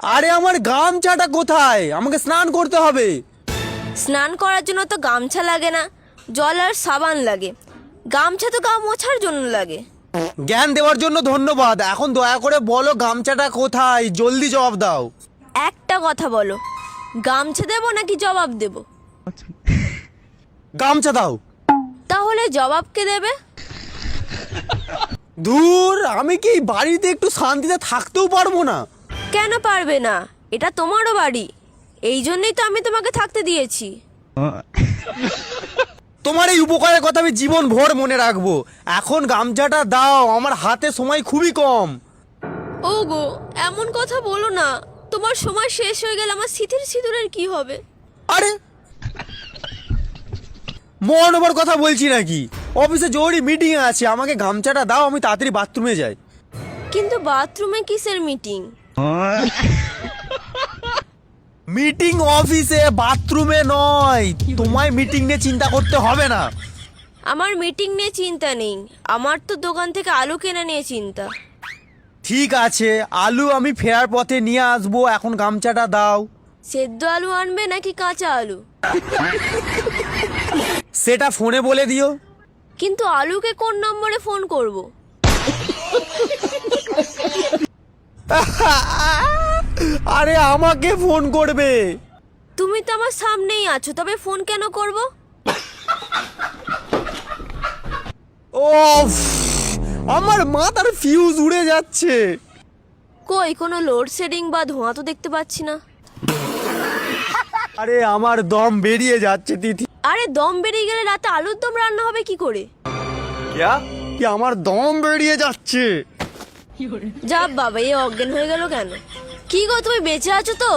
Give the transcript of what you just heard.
আরে আমার গামছাটা কোথায়? আমাকে স্নান করতে হবে। স্নান করার জন্য তো গামছা লাগে না, জল আর সাবান লাগে। গামছা তো গা মোছার জন্য লাগে। জ্ঞান দেওয়ার জন্য ধন্যবাদ। এখন দয়া করে বলো গামছাটা কোথায়, জলদি জবাব দাও। একটা কথা বলো, গামছা দেবো নাকি জবাব দেব? গামছা দাও। তাহলে জবাব কে দেবে? দূর, আমি কি এই বাড়িতে একটু শান্তিতে থাকতেও পারবো না? কেন পারবে না? এটা তোমারও বাড়ি, এই জন্যই তো আমি তোমাকে থাকতে দিয়েছি। তোমার এই উপকারের কথা আমি জীবন ভর মনে রাখবো। এখন গামছাটা দাও, আমার হাতে সময় খুবই কম। ওগো, এমন কথা বলো না। তোমার সময় শেষ হয়ে গেলে আমার সিঁথির সিঁদুরের কি হবে? আরে মন ওভার কথা বলছি নাকি? অফিসে জরুরি মিটিং আছে, আমাকে গামছাটা দাও, আমি তাড়াতাড়ি বাথরুমে যাই। কিন্তু বাথরুমে কিসের মিটিং? মিটিং অফিসে, বাথরুমে নয়। তোমায় মিটিং নিয়ে চিন্তা করতে হবে না। আমার মিটিং নিয়ে চিন্তা নেই, আমার তো দোকান থেকে আলু কেনা নিয়ে চিন্তা। ঠিক আছে, আলু আমি ফেরার পথে নিয়ে আসবো, এখন গামছাটা দাও। সেদ্ধ আলু আনবে নাকি কাঁচা আলু? সেটা ফোনে বলে দিও। কিন্তু আলুকে কোন নম্বরে ফোন করব? আরে আমাকে ফোন করবে। তুমি তো আমার সামনেই আছো, তবে ফোন কেন করব? ওফ, আমার মাথার ফিউজ উড়ে যাচ্ছে। কই কোনো লোডশেডিং বা ধোঁয়া তো দেখতে পাচ্ছি না। আরে আমার দম বেরিয়ে যাচ্ছে তিথি। আরে দম বেরিয়ে গেলে রাতে আলুর দম রান্না হবে কি করে? কি আমার দম বেরিয়ে যাচ্ছে। যা বাবা, এ অজ্ঞান হয়ে গেল কেন? কি গো, তুমি বেঁচে আছো তো?